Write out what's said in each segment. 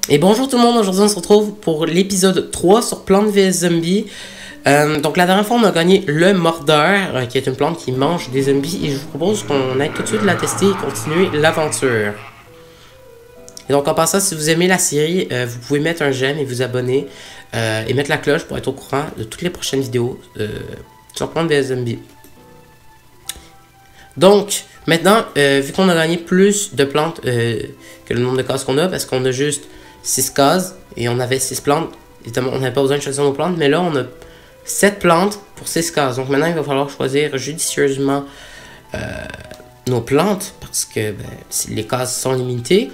Et bonjour tout le monde, aujourd'hui on se retrouve pour l'épisode 3 sur Plante vs Zombie. Donc la dernière fois on a gagné le mordeur, qui est une plante qui mange des zombies. Et je vous propose qu'on aille tout de suite la tester et continuer l'aventure. Et donc en passant, si vous aimez la série, vous pouvez mettre un j'aime et vous abonner. Et mettre la cloche pour être au courant de toutes les prochaines vidéos sur Plante vs Zombie. Donc maintenant, vu qu'on a gagné plus de plantes que le nombre de cases qu'on a, parce qu'on a juste 6 cases et on avait 6 plantes. Évidemment, on n'avait pas besoin de choisir nos plantes, mais là, on a 7 plantes pour 6 cases. Donc maintenant, il va falloir choisir judicieusement nos plantes parce que les cases sont limitées.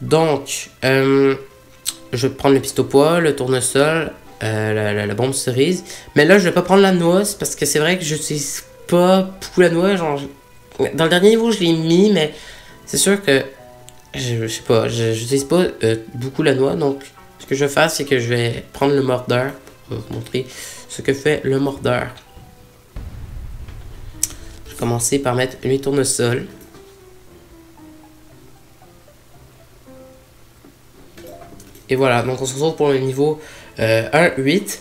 Donc, je vais prendre le pistopois, le tournesol, la bombe cerise. Mais là, je vais pas prendre la noix parce que c'est vrai que je n'utilise pas beaucoup la noix. Genre, dans le dernier niveau, je l'ai mis, mais c'est sûr que je sais pas, j'utilise pas beaucoup la noix, donc ce que je vais faire, c'est que je vais prendre le mordeur pour vous montrer ce que fait le mordeur. Je vais commencer par mettre les tournesols. Et voilà, donc on se retrouve pour le niveau 1-8.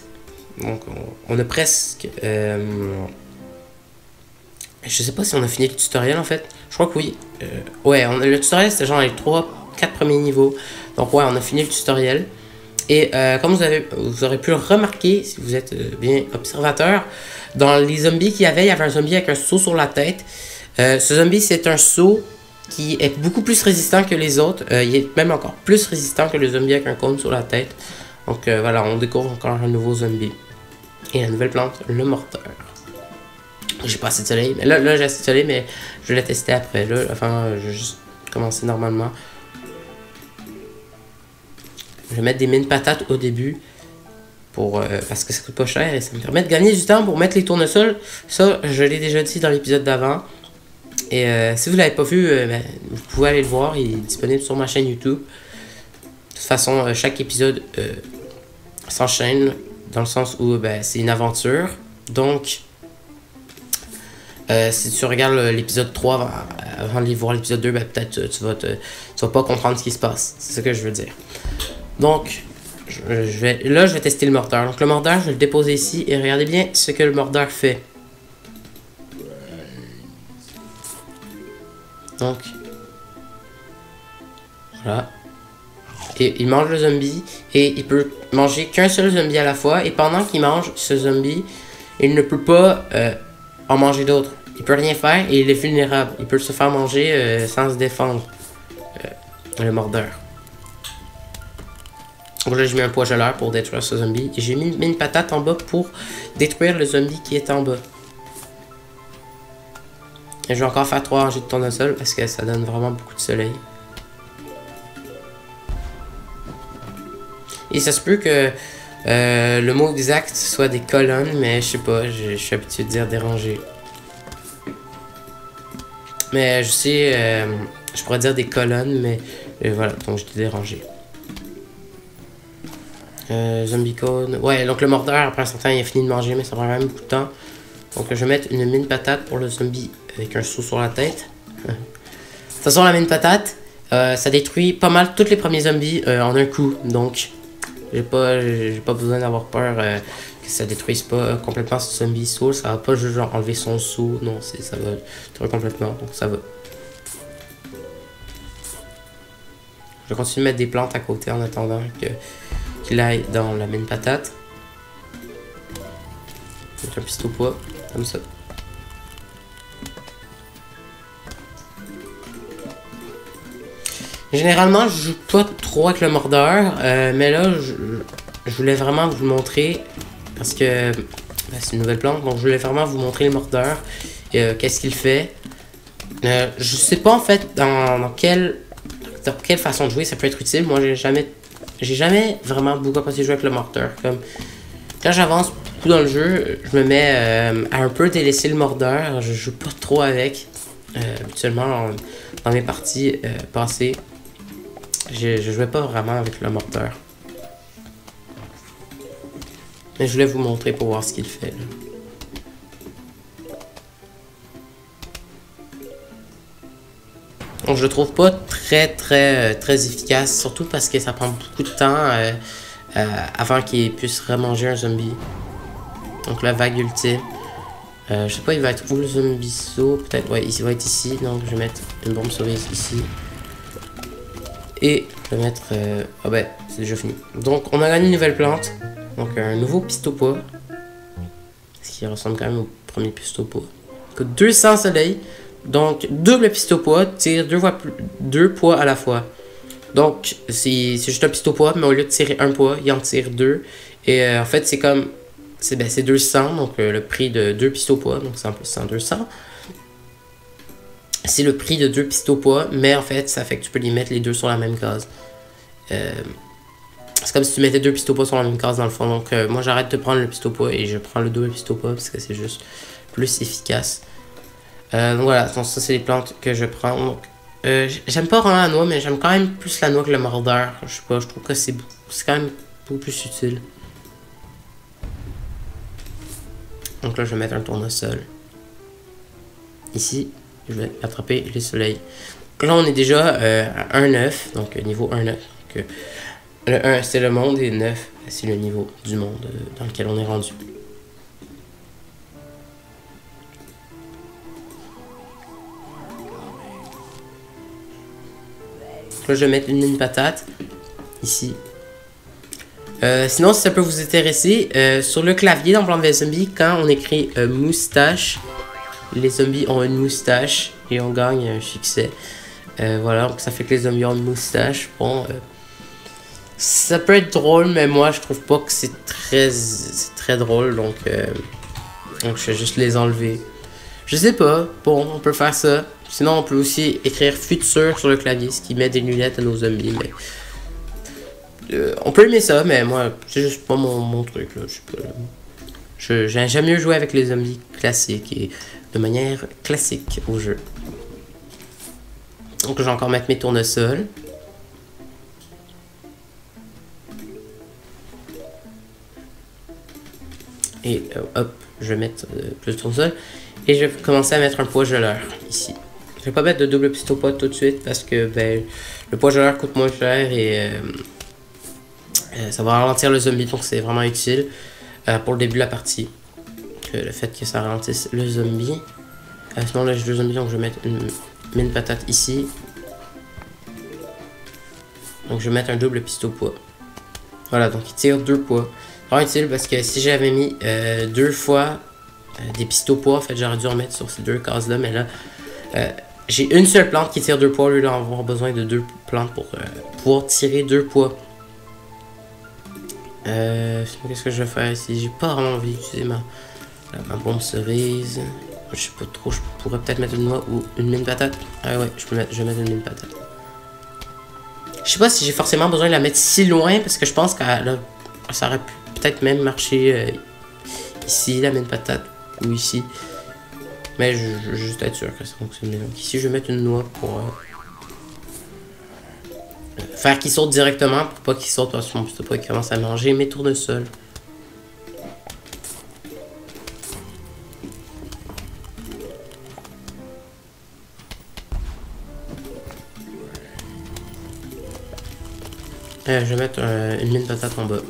Donc on a presque... je sais pas si on a fini le tutoriel en fait. Je crois que oui. Ouais, le tutoriel c'était genre les 3-4 premiers niveaux. Donc ouais, on a fini le tutoriel. Et comme vous aurez pu le remarquer, si vous êtes bien observateur, dans les zombies qu'il y avait un zombie avec un seau sur la tête. Ce zombie c'est un seau qui est beaucoup plus résistant que les autres. Il est même encore plus résistant que le zombie avec un cône sur la tête. Donc voilà, on découvre encore un nouveau zombie. Et la nouvelle plante, le mordeur. J'ai pas assez de soleil, mais là j'ai assez de soleil, mais je vais la tester après. Là, enfin, je vais juste commencer normalement. Je vais mettre des mines patates au début pour parce que ça coûte pas cher et ça me permet de gagner du temps pour mettre les tournesols. Ça, je l'ai déjà dit dans l'épisode d'avant. Et si vous l'avez pas vu, vous pouvez aller le voir. Il est disponible sur ma chaîne YouTube. De toute façon, chaque épisode s'enchaîne dans le sens où c'est une aventure. Donc si tu regardes l'épisode 3 avant de voir l'épisode 2, peut-être tu vas pas comprendre ce qui se passe. C'est ce que je veux dire. Donc, je vais tester le mordeur. Donc, le mordeur, je vais le déposer ici. Et regardez bien ce que le mordeur fait. Donc, voilà. Et il mange le zombie. Et il peut manger qu'un seul zombie à la fois. Et pendant qu'il mange ce zombie, il ne peut pas en manger d'autres. Il peut rien faire et il est vulnérable. Il peut se faire manger sans se défendre. Le mordeur. Donc là, je mets un poids-geleur pour détruire ce zombie. Et j'ai mis une patate en bas pour détruire le zombie qui est en bas. Et je vais encore faire 3 rangées de tournesol parce que ça donne vraiment beaucoup de soleil. Et ça se peut que le mot exact soit des colonnes, mais je sais pas, je suis habitué de dire des rangées. Mais je sais, je pourrais dire des colonnes, mais voilà, donc je dis des rangées. Zombie cone. Ouais, donc le mordeur, après un certain temps, il a fini de manger, mais ça prend quand même beaucoup de temps. Donc je vais mettre une mine patate pour le zombie avec un seau sur la tête. De toute façon, la mine patate, ça détruit pas mal tous les premiers zombies en un coup. Donc, j'ai pas besoin d'avoir peur que ça détruise pas complètement ce zombie seau. Ça va pas juste genre enlever son seau. Non, ça va détruire complètement. Donc ça va. Je vais continuer de mettre des plantes à côté en attendant qu'il aille dans la mine patate. Avec un pistopois, comme ça. Généralement, je joue pas trop avec le mordeur, mais là, je voulais vraiment vous le montrer parce que c'est une nouvelle plante, donc je voulais vraiment vous montrer le mordeur et qu'est-ce qu'il fait. Je sais pas en fait dans quelle façon de jouer ça peut être utile. Moi, j'ai jamais vraiment beaucoup apprécié jouer avec le mordeur. Comme quand j'avance beaucoup dans le jeu, je me mets à un peu délaisser le mordeur. Je joue pas trop avec. Habituellement, dans mes parties passées, je jouais pas vraiment avec le mordeur. Mais je voulais vous montrer pour voir ce qu'il fait. Là. Donc je le trouve pas très efficace, surtout parce que ça prend beaucoup de temps avant qu'il puisse remanger un zombie. Donc la vague ultime. Je sais pas, il va être où le zombie saut? Peut-être, ouais, il va être ici. Donc je vais mettre une bombe cerise ici. Et je vais mettre... ah ben, c'est déjà fini. Donc on a gagné une nouvelle plante. Donc un nouveau pistopois. Ce qui ressemble quand même au premier pistopois. 200 soleil. Donc double pistopois tire deux poids à la fois. Donc c'est juste un pistopois, mais au lieu de tirer un poids, il en tire deux. Et en fait c'est comme... c'est 200, donc le prix de 2 pistopois, donc c'est en plus 100, 200. C'est le prix de 2 pistopois, mais en fait, ça fait que tu peux les mettre les deux sur la même case. C'est comme si tu mettais 2 pistopois sur la même case dans le fond. Donc moi j'arrête de prendre le pistopois et je prends le double pistopois parce que c'est juste plus efficace. Donc voilà, donc ça c'est les plantes que je prends. Donc j'aime pas vraiment la noix, mais j'aime quand même plus la noix que le mordeur. Je sais pas, je trouve que c'est quand même beaucoup plus utile. Donc là, je vais mettre un tournesol. Ici, je vais attraper les soleils. Là, on est déjà à 1,9. Donc, niveau 1,9. Donc, le 1, c'est le monde. Et 9, c'est le niveau du monde dans lequel on est rendu. Là, je vais mettre une mine patate. Ici. Sinon, si ça peut vous intéresser, sur le clavier dans Plants vs Zombies, quand on écrit moustache, les zombies ont une moustache et on gagne un succès. Voilà, donc ça fait que les zombies ont une moustache. Bon, ça peut être drôle, mais moi je trouve pas que c'est très drôle, donc je vais juste les enlever. Je sais pas, bon, on peut faire ça. Sinon, on peut aussi écrire futur sur le clavier, ce qui met des lunettes à nos zombies, mais... on peut aimer ça, mais moi, c'est juste pas mon truc, là. J'aime mieux jouer avec les zombies classiques et de manière classique au jeu. Donc, je vais encore mettre mes tournesols. Et hop, je vais mettre plus de tournesol. Et je vais commencer à mettre un poids geleur ici. Je vais pas mettre de double pistopois tout de suite parce que ben, le poids geleur coûte moins cher et... ça va ralentir le zombie, donc c'est vraiment utile pour le début de la partie. Le fait que ça ralentisse le zombie. Sinon là j'ai 2 zombies, donc je vais mettre une mine patate ici. Donc je vais mettre un double pistopois. Voilà, donc il tire 2 poids. Vraiment utile parce que si j'avais mis 2 fois des pistopois, en fait j'aurais dû en mettre sur ces 2 cases là, mais là j'ai une seule plante qui tire 2 poids au lieu d'avoir besoin de 2 plantes pour pouvoir tirer 2 poids. Qu'est-ce que je vais faire ici? J'ai pas vraiment envie d'utiliser ma bombe cerise. Je sais pas trop, je pourrais peut-être mettre une noix ou une mine patate. Ah ouais, je vais mettre une mine patate. Je sais pas si j'ai forcément besoin de la mettre si loin parce que je pense que ça aurait pu peut-être même marcher ici, la mine patate, ou ici. Mais je veux juste être sûr que ça fonctionne. Donc ici, je vais mettre une noix pour... faire qu'il saute directement pour pas qu'il saute parce que pas qu'il commence à manger mes tournesols. Je vais mettre une mine patate en bas.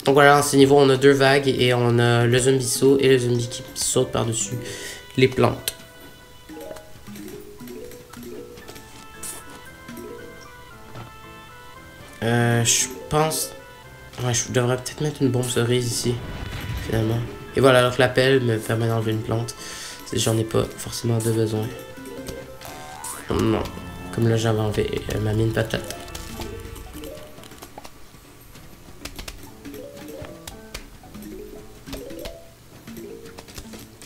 Donc voilà, dans ce niveau, on a 2 vagues et on a le zombie saut et le zombie qui saute par-dessus les plantes. Je pense... Ouais, je devrais peut-être mettre une bombe cerise ici, finalement. Et voilà, alors que la pelle me permet d'enlever une plante. J'en ai pas forcément de besoin. Non, comme là j'avais enlevé ma mine patate.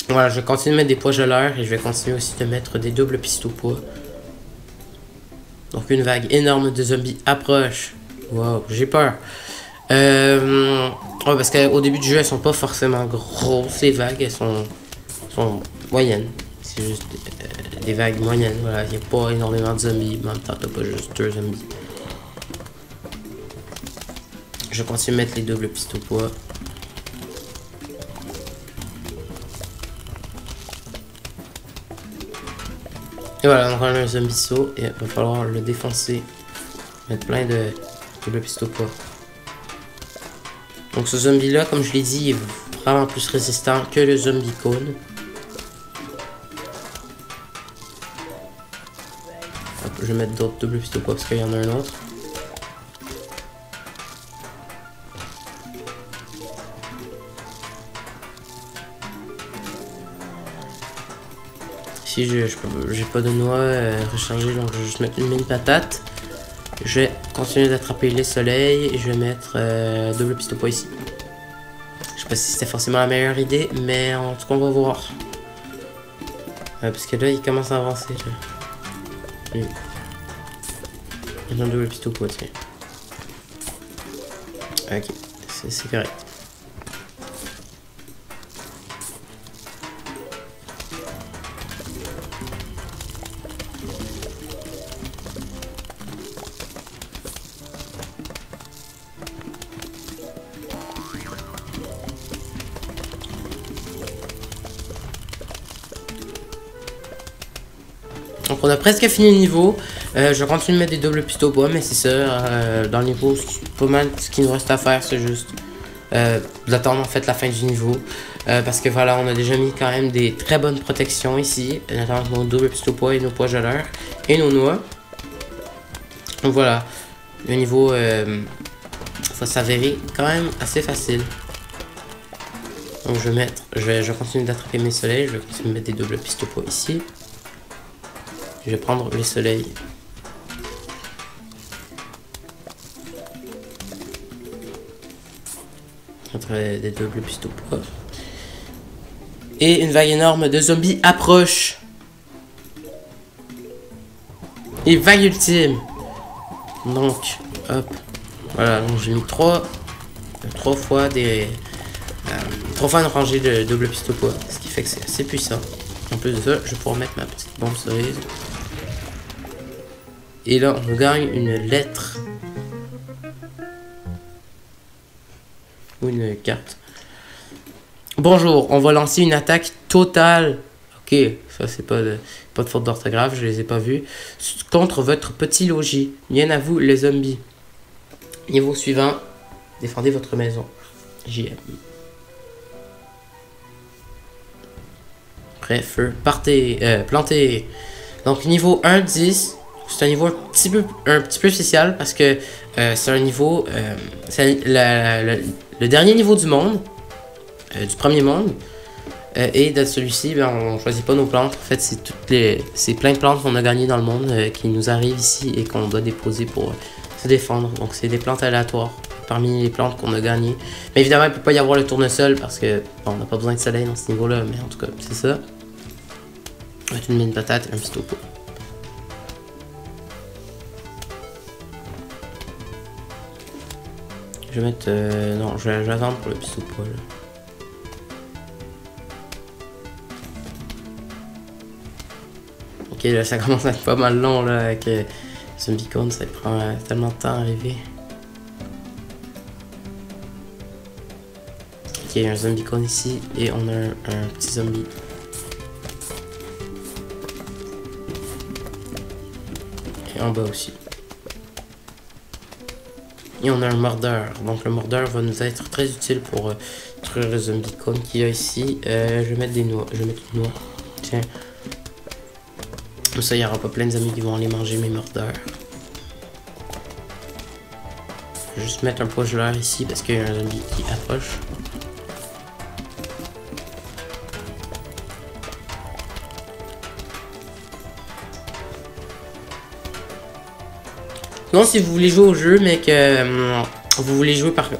Voilà, je vais continuer de mettre des poids geleurs et je vais continuer aussi de mettre des doubles pistopois. Donc une vague énorme de zombies approche. Wow, j'ai peur. Ouais, parce qu'au début du jeu, elles sont pas forcément grosses, les vagues, elles sont moyennes. C'est juste des vagues moyennes, voilà, il n'y a pas énormément de zombies, mais en même temps, t'as pas juste 2 zombies. Je continue de mettre les doubles pistopois. Et voilà, on a un zombie saut et il va falloir le défoncer. Mettre plein de double pistolet. Donc ce zombie là, comme je l'ai dit, est vraiment plus résistant que le zombie cone. Hop, je vais mettre d'autres double pistolet parce qu'il y en a un autre. Ici, j'ai pas de noix rechargée, donc je vais juste mettre une mine patate. Je vais continuer d'attraper les soleils et je vais mettre double pistolet ici. Je sais pas si c'était forcément la meilleure idée, mais en tout cas, on va voir. Parce que là, il commence à avancer. Il y a un double pistolet, tiens. Ok, c'est correct. Donc on a presque fini le niveau. Je continue de mettre des doubles pistolets bois, mais c'est ça. Dans le niveau, pas mal ce qu'il nous reste à faire, c'est juste d'attendre en fait la fin du niveau. Parce que voilà, on a déjà mis quand même des très bonnes protections ici. Notamment nos doubles pistolets bois et nos pois geleurs et nos noix. Donc voilà, le niveau va s'avérer quand même assez facile. Donc je vais continuer d'attraper mes soleils. Je vais continuer de mettre des doubles pistolets bois ici. Je vais prendre les soleils. Entre des doubles pistolets. Et une vague énorme de zombies approche. Et vague ultime. Donc, hop. Voilà, donc j'ai mis trois fois une rangée de double pistolet. Ce qui fait que c'est assez puissant. En plus de ça, je vais pouvoir mettre ma petite bombe cerise. Et là, on gagne une lettre. Ou une carte. Bonjour, on va lancer une attaque totale. Ok, ça c'est pas de faute d'orthographe, je les ai pas vus. Contre votre petit logis. Bien à vous les zombies. Niveau suivant, défendez votre maison. JM. Prêt, feu, partez, plantez. Donc niveau 1-10. C'est un niveau un petit peu spécial parce que c'est un niveau, c'est le dernier niveau du monde, du premier monde. Et de celui-ci, ben, on choisit pas nos plantes. En fait, c'est plein de plantes qu'on a gagnées dans le monde qui nous arrivent ici et qu'on doit déposer pour se défendre. Donc c'est des plantes aléatoires parmi les plantes qu'on a gagnées. Mais évidemment, il peut pas y avoir le tournesol parce que bon, on n'a pas besoin de soleil dans ce niveau-là. Mais en tout cas, c'est ça. Une mine patate et un pistolet. Je vais mettre... non, je vais attendre pour le pistolet. Ok, là, ça commence à être pas mal long, là, avec Zombie Cone, ça prend tellement de temps à arriver. Ok, il y a un Zombie Cone ici, et on a un petit zombie. Et en bas aussi. Et on a un mordeur. Donc le mordeur va nous être très utile pour détruire le zombie cone qu'il y a ici. Je vais mettre des noix. Je vais mettre une noix. Tiens. Comme ça, il n'y aura pas plein de zombies qui vont aller manger mes mordeurs. Je vais juste mettre un pois geleur ici parce qu'il y a un zombie qui approche. Non, si vous voulez jouer au jeu, mais que vous voulez jouer par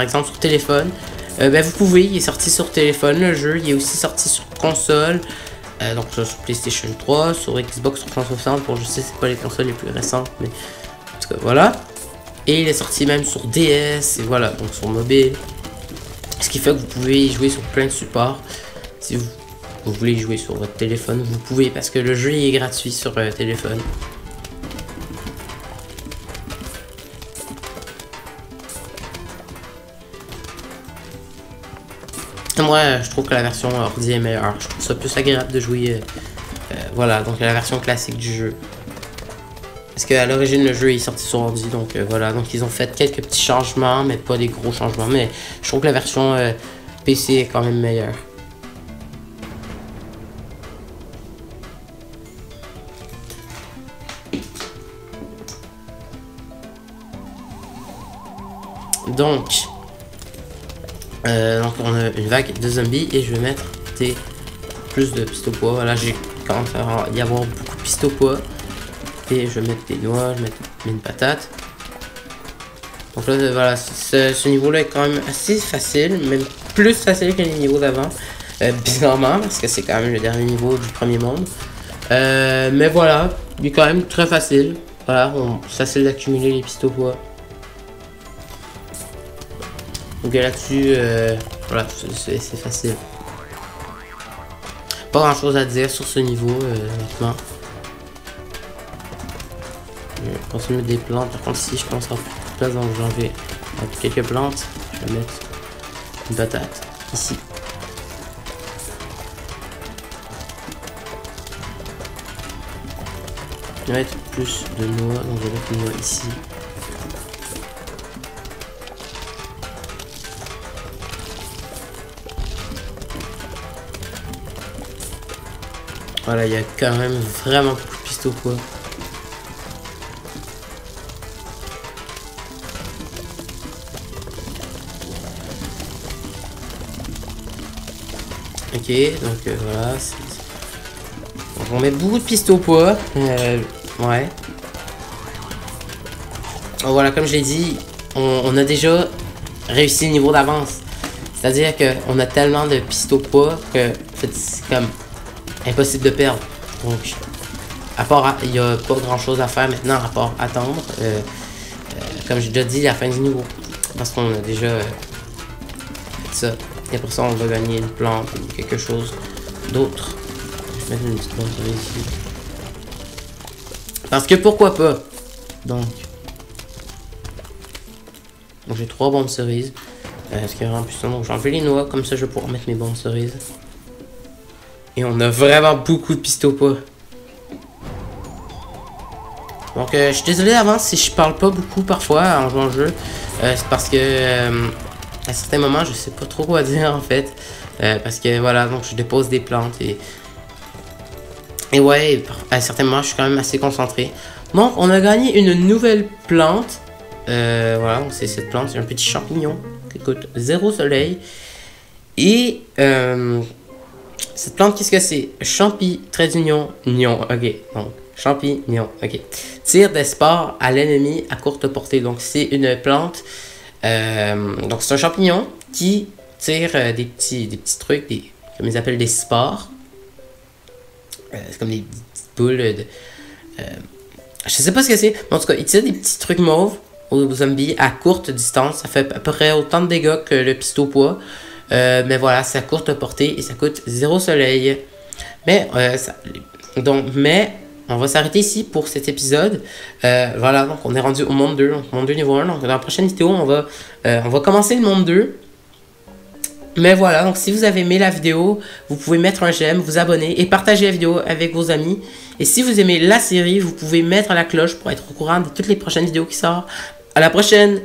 exemple sur téléphone, ben vous pouvez. Il est sorti sur téléphone le jeu. Il est aussi sorti sur console. Donc sur PlayStation 3, sur Xbox 360. Bon, je sais c'est pas les consoles les plus récentes, mais en tout cas voilà. Et il est sorti même sur DS et voilà, donc sur mobile. Ce qui fait que vous pouvez y jouer sur plein de supports. Si vous voulez jouer sur votre téléphone, vous pouvez parce que le jeu est gratuit sur téléphone. Moi, je trouve que la version ordi est meilleure. Je trouve ça plus agréable de jouer voilà, donc la version classique du jeu. Parce qu'à l'origine, le jeu est sorti sur ordi, donc voilà. Donc ils ont fait quelques petits changements, mais pas des gros changements. Mais je trouve que la version PC est quand même meilleure. Donc on a une vague de zombies et je vais mettre plus de pistes au pois. Voilà, j'ai commencé à y avoir beaucoup de pistes au pois. Et je vais mettre des noix, je vais mettre une patate. Donc là, voilà, ce niveau-là est quand même assez facile, même plus facile que les niveaux d'avant. Bizarrement, parce que c'est quand même le dernier niveau du premier monde. Mais voilà, il est quand même très facile. Voilà, c'est facile d'accumuler les pistes au pois. Donc là-dessus, voilà, c'est facile. Pas grand chose à dire sur ce niveau, honnêtement. Je vais continuer de mettre des plantes. Par contre, ici, je pense avoir plus de place, donc j'en vais mettre quelques plantes. Je vais mettre une patate ici. Je vais mettre plus de noix, donc je vais mettre une noix ici. Voilà, il y a quand même vraiment beaucoup de pistes au pois. Ok, donc voilà. Donc, on met beaucoup de pistes au pois. Ouais. Donc, voilà, comme je l'ai dit, on a déjà réussi le niveau d'avance. C'est-à-dire qu'on a tellement de pistes au pois que en fait, c'est comme impossible de perdre. Donc, à part, il n'y a pas grand chose à faire maintenant à part attendre. Comme j'ai déjà dit, la fin du niveau. Parce qu'on a déjà fait ça. Et pour ça, on va gagner une plante ou quelque chose d'autre. Je vais mettre une petite plante ici. Parce que pourquoi pas? Donc j'ai 3 bonnes cerises. Ce qui est vraiment puissant. Donc j'ai enlevé les noix. Comme ça, je vais pouvoir mettre mes bonnes cerises. Et on a vraiment beaucoup de pistes au pois. Donc je suis désolé d'avance si je parle pas beaucoup parfois en jouant au jeu. C'est parce que à certains moments je sais pas trop quoi dire en fait. Parce que voilà, donc je dépose des plantes et ouais, à certains moments je suis quand même assez concentré. Donc on a gagné une nouvelle plante. Voilà, c'est cette plante, c'est un petit champignon qui coûte 0 soleil. Et cette plante, qu'est-ce que c'est? Trait d'union, ok. Donc, champignon, ok. Tire des spores à l'ennemi à courte portée. Donc, c'est une plante. Donc, c'est un champignon qui tire des petits trucs, comme ils appellent des spores. C'est comme des petites boules de. Je sais pas ce que c'est. En tout cas, il tire des petits trucs mauves aux zombies à courte distance. Ça fait à peu près autant de dégâts que le pistolet au pois. Mais voilà, c'est à courte portée et ça coûte 0 soleil. Mais, mais on va s'arrêter ici pour cet épisode. Voilà, donc on est rendu au monde 2, donc monde 2 niveau 1. Donc dans la prochaine vidéo, on va commencer le monde 2. Mais voilà, donc si vous avez aimé la vidéo, vous pouvez mettre un j'aime, vous abonner et partager la vidéo avec vos amis. Et si vous aimez la série, vous pouvez mettre la cloche pour être au courant de toutes les prochaines vidéos qui sortent. À la prochaine!